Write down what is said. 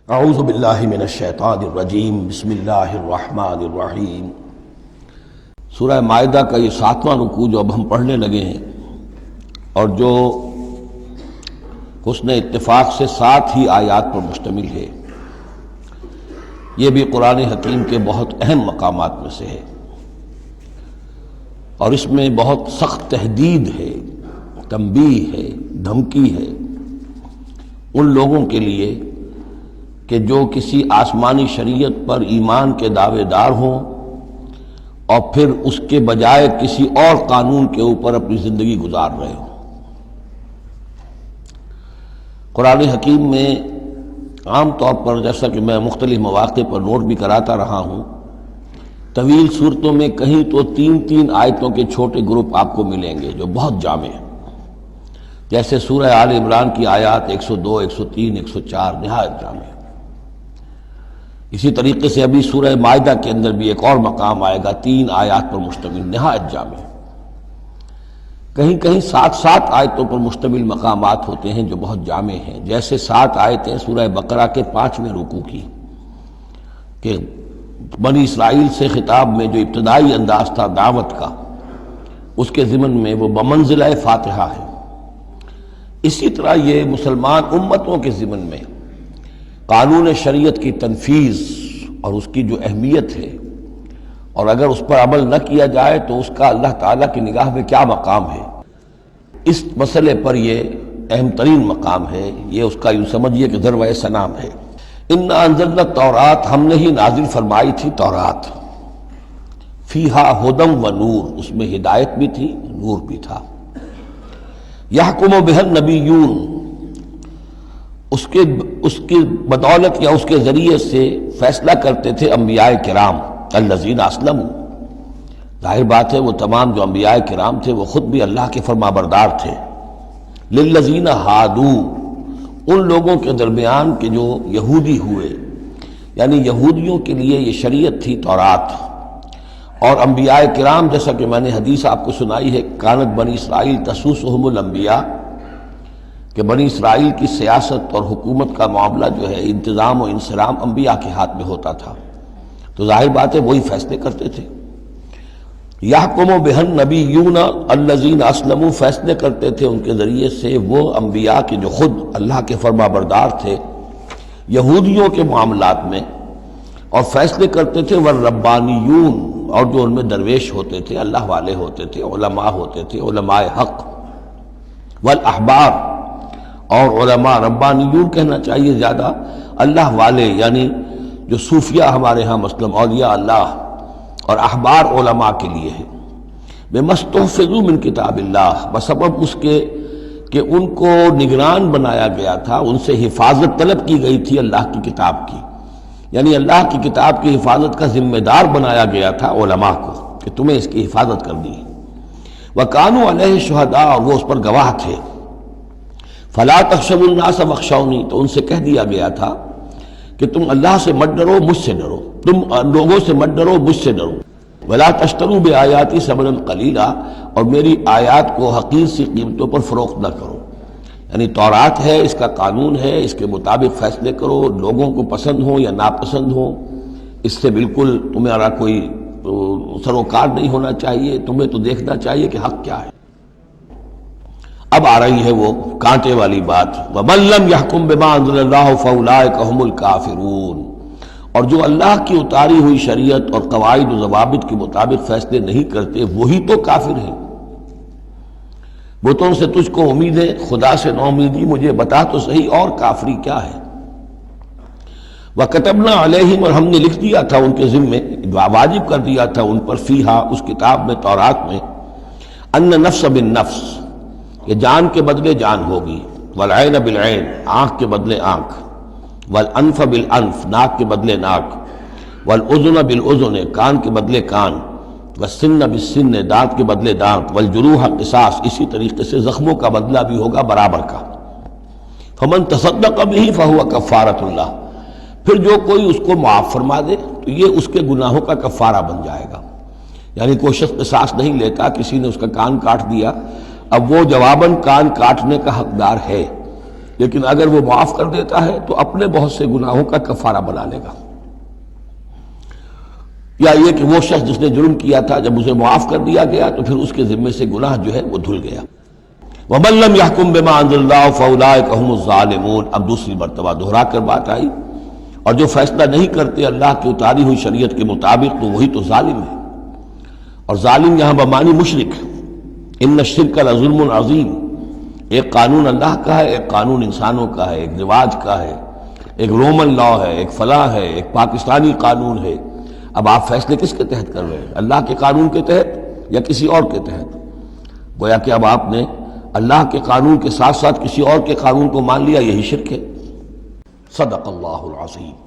اعوذ باللہ من الشیطان الرجیم بسم اللہ الرحمن الرحیم۔ سورہ مائدہ کا یہ 7واں رکوع جو اب ہم پڑھنے لگے ہیں اور جو حسن اتفاق سے 7 ہی آیات پر مشتمل ہے، یہ بھی قرآن حکیم کے بہت اہم مقامات میں سے ہے اور اس میں بہت سخت تحدید ہے، تنبیہ ہے، دھمکی ہے ان لوگوں کے لیے کہ جو کسی آسمانی شریعت پر ایمان کے دعوے دار ہوں اور پھر اس کے بجائے کسی اور قانون کے اوپر اپنی زندگی گزار رہے ہوں۔ قرآن حکیم میں عام طور پر، جیسا کہ میں مختلف مواقع پر نوٹ بھی کراتا رہا ہوں، طویل صورتوں میں کہیں تو 3 آیتوں کے چھوٹے گروپ آپ کو ملیں گے جو بہت جامع ہیں، جیسے سورہ آل عمران کی آیات 102، 103، 104 نہایت جامع ہیں۔ اسی طریقے سے ابھی سورہ مائدہ کے اندر بھی ایک اور مقام آئے گا 3 آیات پر مشتمل، نہایت جامع۔ کہیں کہیں 7 آیتوں پر مشتمل مقامات ہوتے ہیں جو بہت جامع ہیں، جیسے 7 آیتیں سورہ بقرہ کے 5ویں رکوع کی کہ بنی اسرائیل سے خطاب میں جو ابتدائی انداز تھا دعوت کا، اس کے ضمن میں وہ بمنزلہ فاتحہ ہے۔ اسی طرح یہ مسلمان امتوں کے ضمن میں قانون شریعت کی تنفیذ اور اس کی جو اہمیت ہے، اور اگر اس پر عمل نہ کیا جائے تو اس کا اللہ تعالیٰ کی نگاہ میں کیا مقام ہے، اس مسئلے پر یہ اہم ترین مقام ہے۔ یہ اس کا یوں سمجھیے کہ ذروۂ سنام ہے۔ انا انزلنا التوراۃ، ہم نے ہی نازل فرمائی تھی تورات، فیہا ھدی و نور، اس میں ہدایت بھی تھی، نور بھی تھا۔ یحکم بہا النبیون، اس کی بدولت یا اس کے ذریعے سے فیصلہ کرتے تھے انبیاء کرام، الذین اسلموا، ظاہر بات ہے وہ تمام جو انبیاء کرام تھے وہ خود بھی اللہ کے فرما بردار تھے۔ للذین ہادو، ان لوگوں کے درمیان کہ جو یہودی ہوئے، یعنی یہودیوں کے لیے یہ شریعت تھی تورات، اور انبیاء کرام جیسا کہ میں نے حدیث آپ کو سنائی ہے، کانت بنی اسرائیل تسوسہم الانبیاء، کہ بنی اسرائیل کی سیاست اور حکومت کا معاملہ جو ہے، انتظام و انصرام انبیاء کے ہاتھ میں ہوتا تھا، تو ظاہر بات ہے وہی فیصلے کرتے تھے۔ یحکم بہا النبیون الذین اسلموا، فیصلے کرتے تھے ان کے ذریعے سے وہ انبیاء کے جو خود اللہ کے فرما بردار تھے یہودیوں کے معاملات میں، اور فیصلے کرتے تھے والربانیون، اور جو ان میں درویش ہوتے تھے، اللہ والے ہوتے تھے، علماء ہوتے تھے، علماء حق، والاحبار، اور علماء، ربانیون کہنا چاہیے زیادہ، اللہ والے، یعنی جو صوفیہ ہمارے ہاں مثلا اولیاء اللہ، اور احبار علماء کے لیے ہے۔ بما استحفظوا من کتاب اللہ، بسبب اس کے کہ ان کو نگران بنایا گیا تھا، ان سے حفاظت طلب کی گئی تھی اللہ کی کتاب کی، یعنی اللہ کی کتاب کی حفاظت کا ذمہ دار بنایا گیا تھا علماء کو کہ تمہیں اس کی حفاظت کرنی ہے۔ وکانوا علیہ شہداء، اور وہ اس پر گواہ تھے۔ فلا تخشوا الناس واخشونی، تو ان سے کہہ دیا گیا تھا کہ تم اللہ سے مت ڈرو، مجھ سے ڈرو، تم لوگوں سے مت ڈرو، مجھ سے ڈرو۔ ولا تشتروا بآیاتی ثمنا قلیلا، اور میری آیات کو حقیر سی قیمتوں پر فروخت نہ کرو، یعنی تورات ہے، اس کا قانون ہے، اس کے مطابق فیصلے کرو، لوگوں کو پسند ہو یا ناپسند ہو، اس سے بالکل تمہارا کوئی سروکار نہیں ہونا چاہیے، تمہیں تو دیکھنا چاہیے کہ حق کیا ہے۔ اب آ رہی ہے وہ کانٹے والی بات، وَمَن لَّمْ يَحْكُم بِمَا أَنزَلَ اللَّهُ فَأُولَٰئِكَ هُمُ الْكَافِرُونَ، اور جو اللہ کی اتاری ہوئی شریعت اور قواعد و ضوابط کے مطابق فیصلے نہیں کرتے وہی تو کافر ہیں۔ بتوں سے تجھ کو امید ہے، خدا سے نا امیدی، مجھے بتا تو صحیح اور کافری کیا ہے۔ وَكَتَبْنَا عَلَيْهِمْ، اور ہم نے لکھ دیا تھا ان کے ذمے، واجب کر دیا تھا ان پر، فیہا، اس کتاب میں، تورات میں، ان نفس بالنفس، کہ جان کے بدلے جان ہوگی، والعین بالعین، آنکھ کے بدلے آنکھ، والانف بالانف، ناک کے بدلے ناک، والاذن بالاذن، کان کے بدلے کان، والسن بالسن، دانت کے بدلے دانت، والجروح قصاص، اسی طریقے سے زخموں کا بدلہ بھی ہوگا برابر کا۔ فمن تصدق به فهو کفارۃ اللہ، پھر جو کوئی اس کو معاف فرما دے تو یہ اس کے گناہوں کا کفارہ بن جائے گا، یعنی کوئی شخص قصاص نہیں لیتا، کسی نے اس کا کان کاٹ دیا، اب وہ جواباً کان کاٹنے کا حقدار ہے، لیکن اگر وہ معاف کر دیتا ہے تو اپنے بہت سے گناہوں کا کفارہ بنا لے گا، یا یہ کہ وہ شخص جس نے جرم کیا تھا جب اسے معاف کر دیا گیا تو پھر اس کے ذمے سے گناہ جو ہے وہ دھل گیا۔ وَمَن لَّمْ يَحْكُم بِمَا أَنزَلَ اللَّهُ فَأُولَٰئِكَ هُمُ الظَّالِمُونَ۔ اب دوسری مرتبہ دہرا کر بات آئی، اور جو فیصلہ نہیں کرتے اللہ کی اتاری ہوئی شریعت کے مطابق تو وہی تو ظالم ہے، اور ظالم یہاں بمعنی مشرک۔ ان الشرک لظلم عظیم، ایک قانون اللہ کا ہے، ایک قانون انسانوں کا ہے، ایک رواج کا ہے، ایک رومن لا ہے، ایک فلاں ہے، ایک پاکستانی قانون ہے۔ اب آپ فیصلے کس کے تحت کر رہے ہیں؟ اللہ کے قانون کے تحت یا کسی اور کے تحت؟ گویا کہ اب آپ نے اللہ کے قانون کے ساتھ ساتھ کسی اور کے قانون کو مان لیا، یہی شرک ہے۔ صدق اللہ العظیم۔